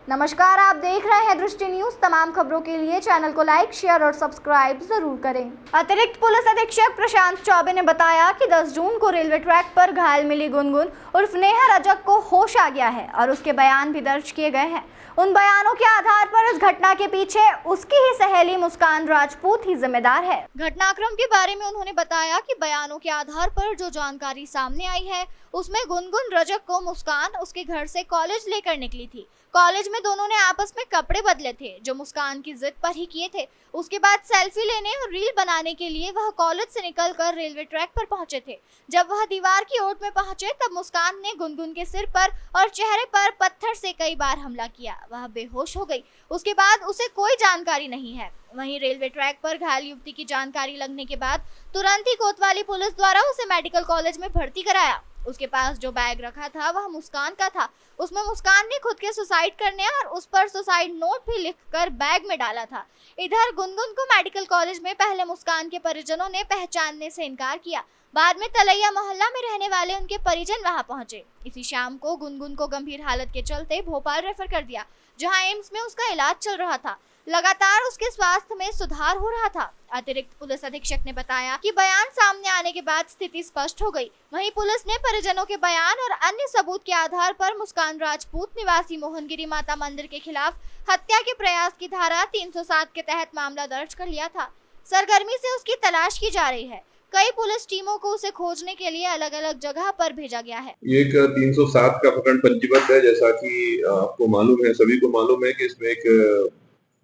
नमस्कार, आप देख रहे हैं दृष्टि न्यूज। तमाम खबरों के लिए चैनल को लाइक, शेयर और सब्सक्राइब जरूर करें। अतिरिक्त पुलिस अधीक्षक प्रशांत चौबे ने बताया कि 10 जून को रेलवे ट्रैक पर घायल मिली गुनगुन उर्फ नेहा रजक को होश आ गया है और उसके बयान भी दर्ज किए गए हैं। उन बयानों के आधार पर इस घटना के पीछे उसकी ही सहेली मुस्कान राजपूत ही जिम्मेदार है। घटनाक्रम के बारे में उन्होंने बताया कि बयानों के आधार पर जो जानकारी सामने आई है उसमें गुनगुन रजक को मुस्कान उसके घर से कॉलेज लेकर निकली थी। कॉलेज में दोनों ने आपस में कपड़े बदले थे जो मुस्कान की जिद पर ही किए थे। उसके बाद सेल्फी लेने और रील बनाने के लिए वह कॉलेज से निकलकर रेलवे ट्रैक पर पहुंचे थे। जब वह दीवार की ओट में पहुंचे तब मुस्कान ने गुनगुन के सिर पर और चेहरे पर पत्थर से कई बार हमला किया। वह बेहोश हो गई। उसके बाद उसे कोई जानकारी नहीं है। वहीं रेलवे ट्रैक पर घायल युवती की जानकारी लगने के बाद तुरंत ही कोतवाली पुलिस द्वारा उसे मेडिकल कॉलेज में भर्ती कराया। उसके पास जो बैग रखा था वह मुस्कान का था। उसमें मुस्कान ने खुद के सुसाइड करने और उस पर सुसाइड नोट भी लिखकर बैग में डाला था। इधर गुनगुन को मेडिकल कॉलेज में पहले मुस्कान के परिजनों ने पहचानने से इनकार किया। बाद में तलैया मोहल्ला में रहने वाले उनके परिजन वहां पहुंचे। इसी शाम को गुनगुन को गंभीर हालत के चलते भोपाल रेफर कर दिया, जहां एम्स में उसका इलाज चल रहा था। लगातार उसके स्वास्थ्य में सुधार हो रहा था। अतिरिक्त पुलिस अधीक्षक ने बताया कि बयान सामने आने के बाद स्थिति स्पष्ट हो गई। वहीं पुलिस ने परिजनों के बयान और अन्य सबूत के आधार पर मुस्कान राजपूत निवासी मोहनगिरी माता मंदिर के खिलाफ हत्या के प्रयास की धारा 307 के तहत मामला दर्ज कर लिया था। सरगर्मी से उसकी तलाश की जा रही है। कई पुलिस टीमों को उसे खोजने के लिए अलग अलग जगह पर भेजा गया है। एक 307 का प्रकरण पंजीबद्ध है। जैसा कि आपको मालूम है, सभी को मालूम है कि इसमें एक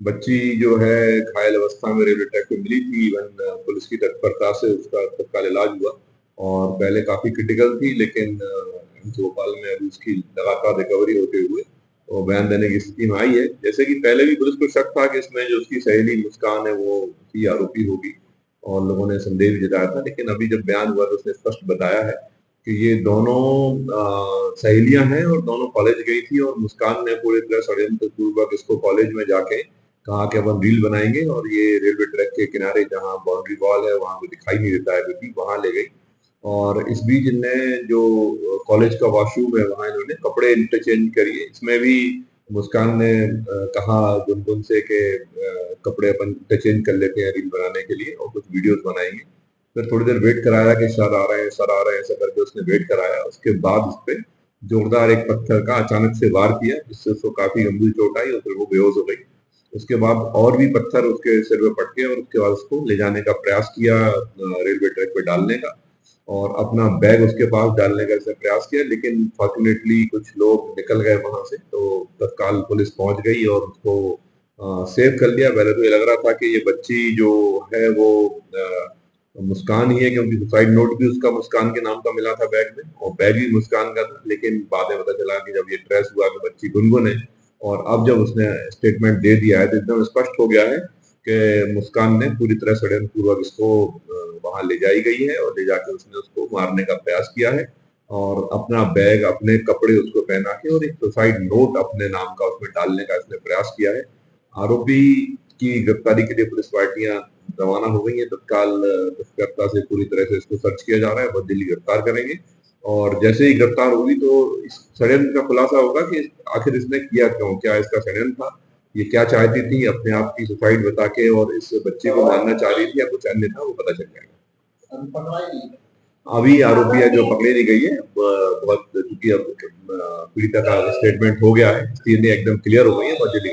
बच्ची जो है घायल अवस्था में रेलवे ट्रैक पे मिली थी। इवन पुलिस की तत्परता से उसका तत्काल इलाज हुआ और पहले काफी क्रिटिकल थी, लेकिन भोपाल में अभी उसकी लगातार रिकवरी होते हुए वो बयान देने की स्थिति में आई है। जैसे कि पहले भी पुलिस को शक था कि इसमें जो उसकी सहेली मुस्कान है वो ही आरोपी होगी और लोगों ने संदेह भी जताया था, लेकिन अभी जब बयान हुआ तो उसने स्पष्ट बताया है कि ये दोनों सहेलियां हैं और दोनों कॉलेज गई थी और मुस्कान ने पूरी तरह षड्यंत्र पूर्वक इसको कॉलेज में जाके कहा कि अपन रील बनाएंगे और ये रेलवे ट्रैक के किनारे जहाँ बाउंड्री वॉल है वहां पे दिखाई नहीं देता है क्योंकि वहां ले गई। और इस बीच इनने जो कॉलेज का वॉशरूम है वहां इन्होंने कपड़े इंटरचेंज करिए। इसमें भी मुस्कान ने कहा गुनगुन से कि कपड़े अपन इंटरचेंज कर लेते हैं रील बनाने के लिए और कुछ वीडियोस बनाएंगे। फिर थोड़ी देर वेट कराया कि सर आ रहे हैं, सर आ रहे हैं, ऐसा करके उसने वेट कराया। उसके बाद उस पर जोरदार एक पत्थर का अचानक से वार किया जिससे उसको काफी गंभीर चोट आई और फिर वो बेहोश हो गई। उसके बाद और भी पत्थर उसके सिर में पटके और उसके बाद उसको ले जाने का प्रयास किया रेलवे ट्रैक पे डालने का और अपना बैग उसके पास डालने का प्रयास किया, लेकिन फॉर्चुनेटली कुछ लोग निकल गए वहां से, तो तत्काल पुलिस पहुंच गई और उसको सेव कर लिया। पहले तो ये लग रहा था कि ये बच्ची जो है वो मुस्कान ही है क्योंकि सुसाइड नोट भी उसका मुस्कान के नाम का मिला था बैग में और बैग भी मुस्कान का था, लेकिन बाद में पता चला कि जब ये ट्रेस हुआ कि बच्ची गुनगुन है और अब जब उसने स्टेटमेंट दे दिया है तो एकदम स्पष्ट हो गया है कि मुस्कान ने पूरी तरह षड्यंत्र पूर्वक इसको वहां ले जाई गई है और ले जाकर उसने उसको मारने का प्रयास किया है और अपना बैग, अपने कपड़े उसको पहना के और एक सुसाइड नोट अपने नाम का उसमें डालने का इसने प्रयास किया है। आरोपी की गिरफ्तारी के लिए पुलिस पार्टियां रवाना हो गई है। तत्काल तत्परता से पूरी तरह से इसको सर्च किया जा रहा है। बहुत जल्दी गिरफ्तार करेंगे और जैसे ही गिरफ्तार होगी तो इस षड्यंत्र का खुलासा होगा कि आखिर इसने किया क्यों, क्या इसका षड्यंत्र था, ये क्या चाहती थी, अपने आप की सुसाइड बता के और इस बच्चे को मारना चाह रही थी या कुछ अन्य था, वो पता चल जाएगा। अभी आरोपी है जो पकड़े नहीं गई है, बहुत चूंकि अब पीड़िता का स्टेटमेंट हो गया है, इसलिए एकदम क्लियर हो गई है, बहुत जल्दी